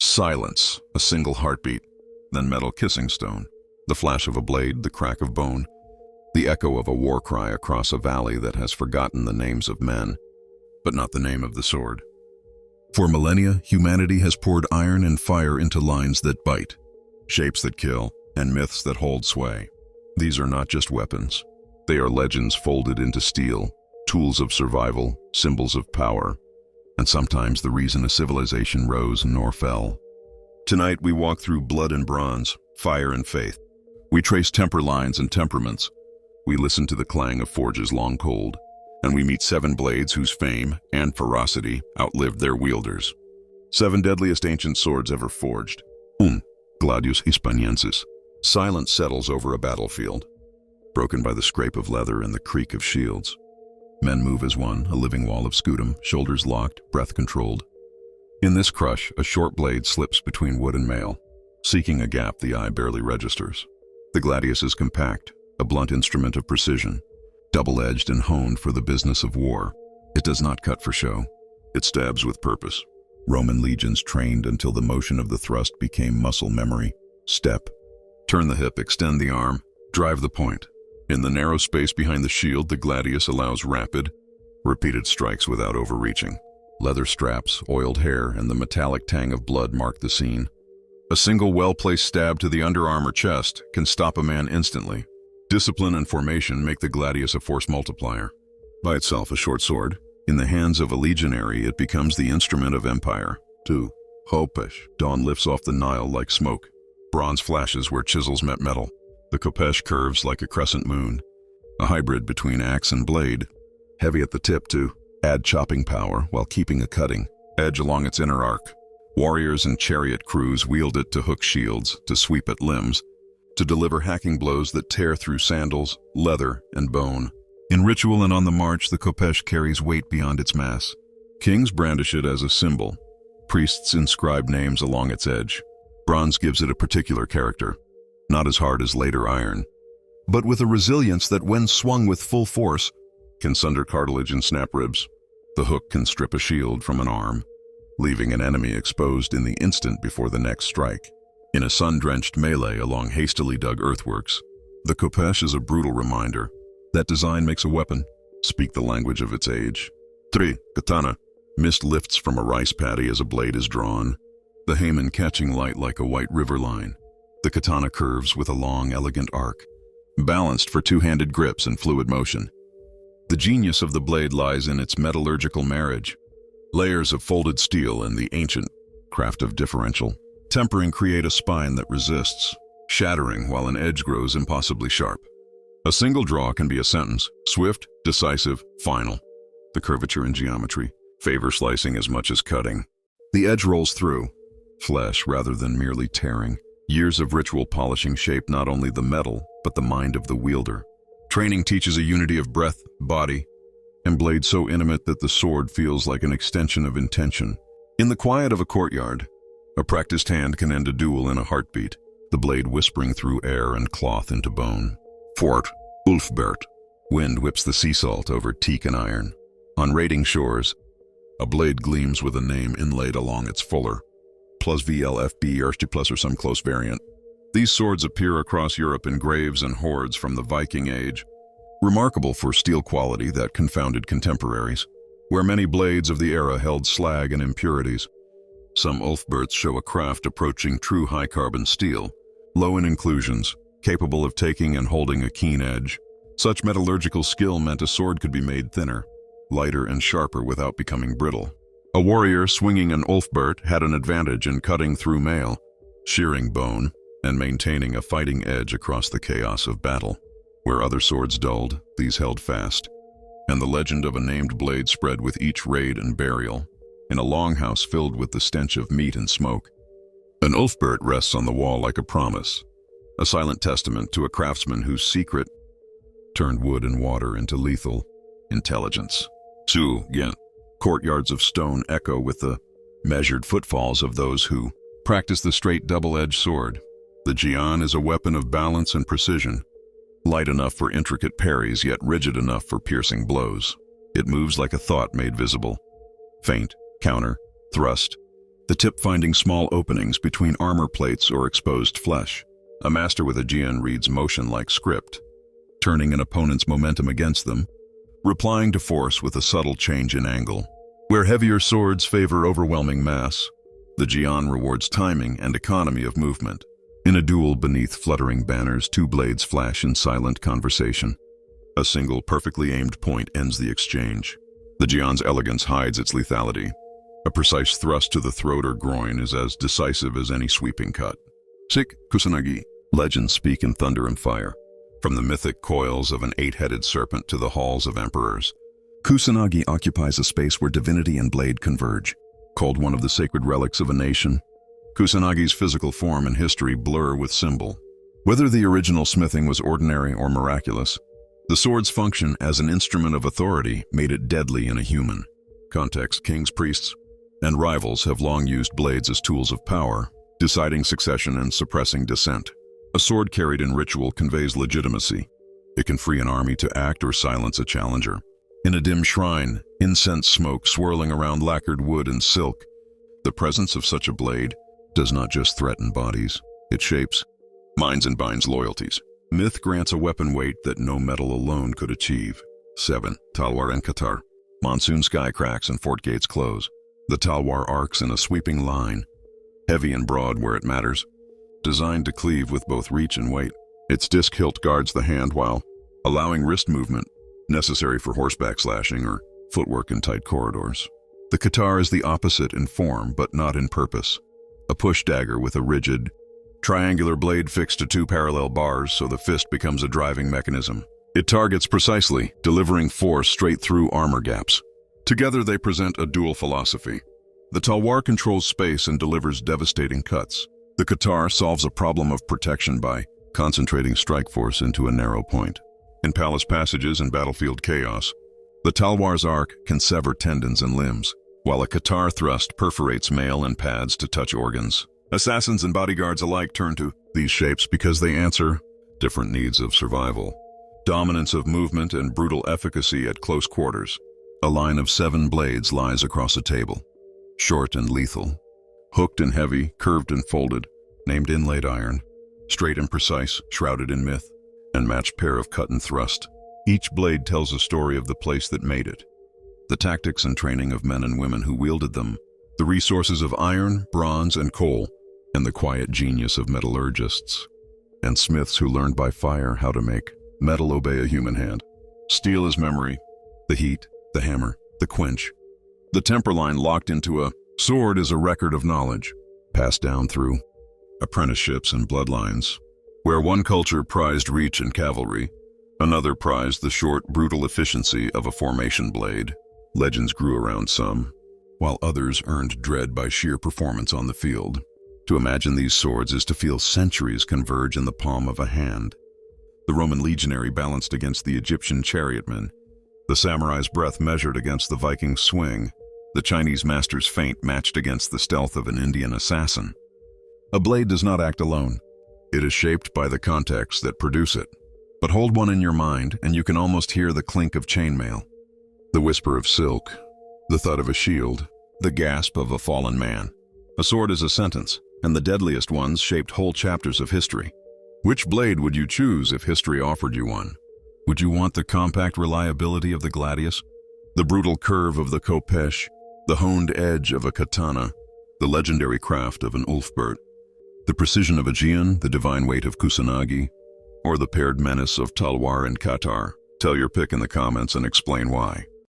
Silence, a single heartbeat, then metal kissing stone, the flash of a blade, the crack of bone, the echo of a war cry across a valley that has forgotten the names of men, but not the name of the sword. For millennia, humanity has poured iron and fire into lines that bite, shapes that kill, and myths that hold sway. These are not just weapons. They are legends folded into steel, tools of survival, symbols of power, and sometimes the reason a civilization rose nor fell. Tonight we walk through blood and bronze, fire and faith. We trace temper lines and temperaments. We listen to the clang of forges long cold, and we meet 7 blades whose fame and ferocity outlived their wielders. 7 deadliest ancient swords ever forged. Gladius Hispaniensis. Silence settles over a battlefield, broken by the scrape of leather and the creak of shields. Men move as one, a living wall of scutum, shoulders locked, breath controlled. In this crush, a short blade slips between wood and mail, seeking a gap the eye barely registers. The Gladius is compact, a blunt instrument of precision, double-edged and honed for the business of war. It does not cut for show. It stabs with purpose. Roman legions trained until the motion of the thrust became muscle memory. Step. Turn the hip, extend the arm, drive the point. In the narrow space behind the shield, the Gladius allows rapid, repeated strikes without overreaching. Leather straps, oiled hair, and the metallic tang of blood mark the scene. A single well-placed stab to the underarm or chest can stop a man instantly. Discipline and formation make the Gladius a force multiplier. By itself a short sword, in the hands of a legionary it becomes the instrument of empire. 2. Khopesh. Dawn lifts off the Nile like smoke. Bronze flashes where chisels met metal. The Khopesh curves like a crescent moon, a hybrid between axe and blade, heavy at the tip to add chopping power while keeping a cutting edge along its inner arc. Warriors and chariot crews wield it to hook shields, to sweep at limbs, to deliver hacking blows that tear through sandals, leather, and bone. In ritual and on the march, the Khopesh carries weight beyond its mass. Kings brandish it as a symbol. Priests inscribe names along its edge. Bronze gives it a particular character. Not as hard as later iron, but with a resilience that when swung with full force, can sunder cartilage and snap ribs. The hook can strip a shield from an arm, leaving an enemy exposed in the instant before the next strike. In a sun-drenched melee along hastily dug earthworks, the Khopesh is a brutal reminder that design makes a weapon, speak the language of its age. 3. Katana. Mist lifts from a rice paddy as a blade is drawn, the Haman catching light like a white river line. The katana curves with a long, elegant arc, balanced for two-handed grips and fluid motion. The genius of the blade lies in its metallurgical marriage. Layers of folded steel and the ancient craft of differential tempering create a spine that resists, shattering while an edge grows impossibly sharp. A single draw can be a sentence, swift, decisive, final. The curvature in geometry favor slicing as much as cutting. The edge rolls through, flesh rather than merely tearing. Years of ritual polishing shape not only the metal, but the mind of the wielder. Training teaches a unity of breath, body, and blade so intimate that the sword feels like an extension of intention. In the quiet of a courtyard, a practiced hand can end a duel in a heartbeat, the blade whispering through air and cloth into bone. 4. Ulfberht. Wind whips the sea salt over teak and iron. On raiding shores, a blade gleams with a name inlaid along its fuller. Plus VLFB Erste Plus or some close variant. These swords appear across Europe in graves and hoards from the Viking Age, remarkable for steel quality that confounded contemporaries, where many blades of the era held slag and impurities. Some Ulfberts show a craft approaching true high-carbon steel, low in inclusions, capable of taking and holding a keen edge. Such metallurgical skill meant a sword could be made thinner, lighter and sharper without becoming brittle. A warrior swinging an Ulfberht had an advantage in cutting through mail, shearing bone, and maintaining a fighting edge across the chaos of battle. Where other swords dulled, these held fast, and the legend of a named blade spread with each raid and burial, in a longhouse filled with the stench of meat and smoke. An Ulfberht rests on the wall like a promise, a silent testament to a craftsman whose secret turned wood and water into lethal intelligence. 2. Jian. Courtyards of stone echo with the measured footfalls of those who practice the straight double-edged sword. The Jian is a weapon of balance and precision, light enough for intricate parries yet rigid enough for piercing blows. It moves like a thought made visible. Feint, counter, thrust, the tip finding small openings between armor plates or exposed flesh. A master with a Jian reads motion like script, turning an opponent's momentum against them, replying to force with a subtle change in angle. Where heavier swords favor overwhelming mass, the Jian rewards timing and economy of movement. In a duel beneath fluttering banners, two blades flash in silent conversation. A single, perfectly aimed point ends the exchange. The Jian's elegance hides its lethality. A precise thrust to the throat or groin is as decisive as any sweeping cut. Sick Kusanagi. Legends speak in thunder and fire. From the mythic coils of an eight-headed serpent to the halls of emperors, Kusanagi occupies a space where divinity and blade converge. Called one of the sacred relics of a nation, Kusanagi's physical form and history blur with symbol. Whether the original smithing was ordinary or miraculous, the sword's function as an instrument of authority made it deadly in a human context. Kings, priests, and rivals have long used blades as tools of power, deciding succession and suppressing dissent. A sword carried in ritual conveys legitimacy. It can free an army to act or silence a challenger. In a dim shrine, incense smoke swirling around lacquered wood and silk, the presence of such a blade does not just threaten bodies, it shapes minds and binds loyalties. Myth grants a weapon weight that no metal alone could achieve. 7. Talwar Katar. Monsoon sky cracks and fort gates close. The Talwar arcs in a sweeping line, heavy and broad where it matters, designed to cleave with both reach and weight. Its disc hilt guards the hand while allowing wrist movement necessary for horseback slashing or footwork in tight corridors. The Katar is the opposite in form but not in purpose. A push dagger with a rigid, triangular blade fixed to two parallel bars so the fist becomes a driving mechanism. It targets precisely, delivering force straight through armor gaps. Together they present a dual philosophy. The Talwar controls space and delivers devastating cuts. The Katar solves a problem of protection by concentrating strike force into a narrow point. In palace passages and battlefield chaos, the Talwar's arc can sever tendons and limbs, while a Katar thrust perforates mail and pads to touch organs. Assassins and bodyguards alike turn to these shapes because they answer different needs of survival. Dominance of movement and brutal efficacy at close quarters. A line of 7 blades lies across a table, short and lethal, hooked and heavy, curved and folded, named inlaid iron, straight and precise, shrouded in myth, and matched pair of cut and thrust. Each blade tells a story of the place that made it, the tactics and training of men and women who wielded them, the resources of iron, bronze, and coal, and the quiet genius of metallurgists and smiths who learned by fire how to make metal obey a human hand. Steel is memory, the heat, the hammer, the quench. The temper line locked into a sword is a record of knowledge, passed down through apprenticeships and bloodlines. Where one culture prized reach and cavalry, another prized the short, brutal efficiency of a formation blade. Legends grew around some, while others earned dread by sheer performance on the field. To imagine these swords is to feel centuries converge in the palm of a hand. The Roman legionary balanced against the Egyptian chariotman, the samurai's breath measured against the Viking's swing, the Chinese master's feint matched against the stealth of an Indian assassin. A blade does not act alone. It is shaped by the contexts that produce it. But hold one in your mind and you can almost hear the clink of chainmail, the whisper of silk, the thud of a shield, the gasp of a fallen man. A sword is a sentence, and the deadliest ones shaped whole chapters of history. Which blade would you choose if history offered you one? Would you want the compact reliability of the Gladius, the brutal curve of the Khopesh, the honed edge of a Katana, the legendary craft of an Ulfberht, the precision of a Jian, the divine weight of Kusanagi, or the paired menace of Talwar and Katar? Tell your pick in the comments and explain why.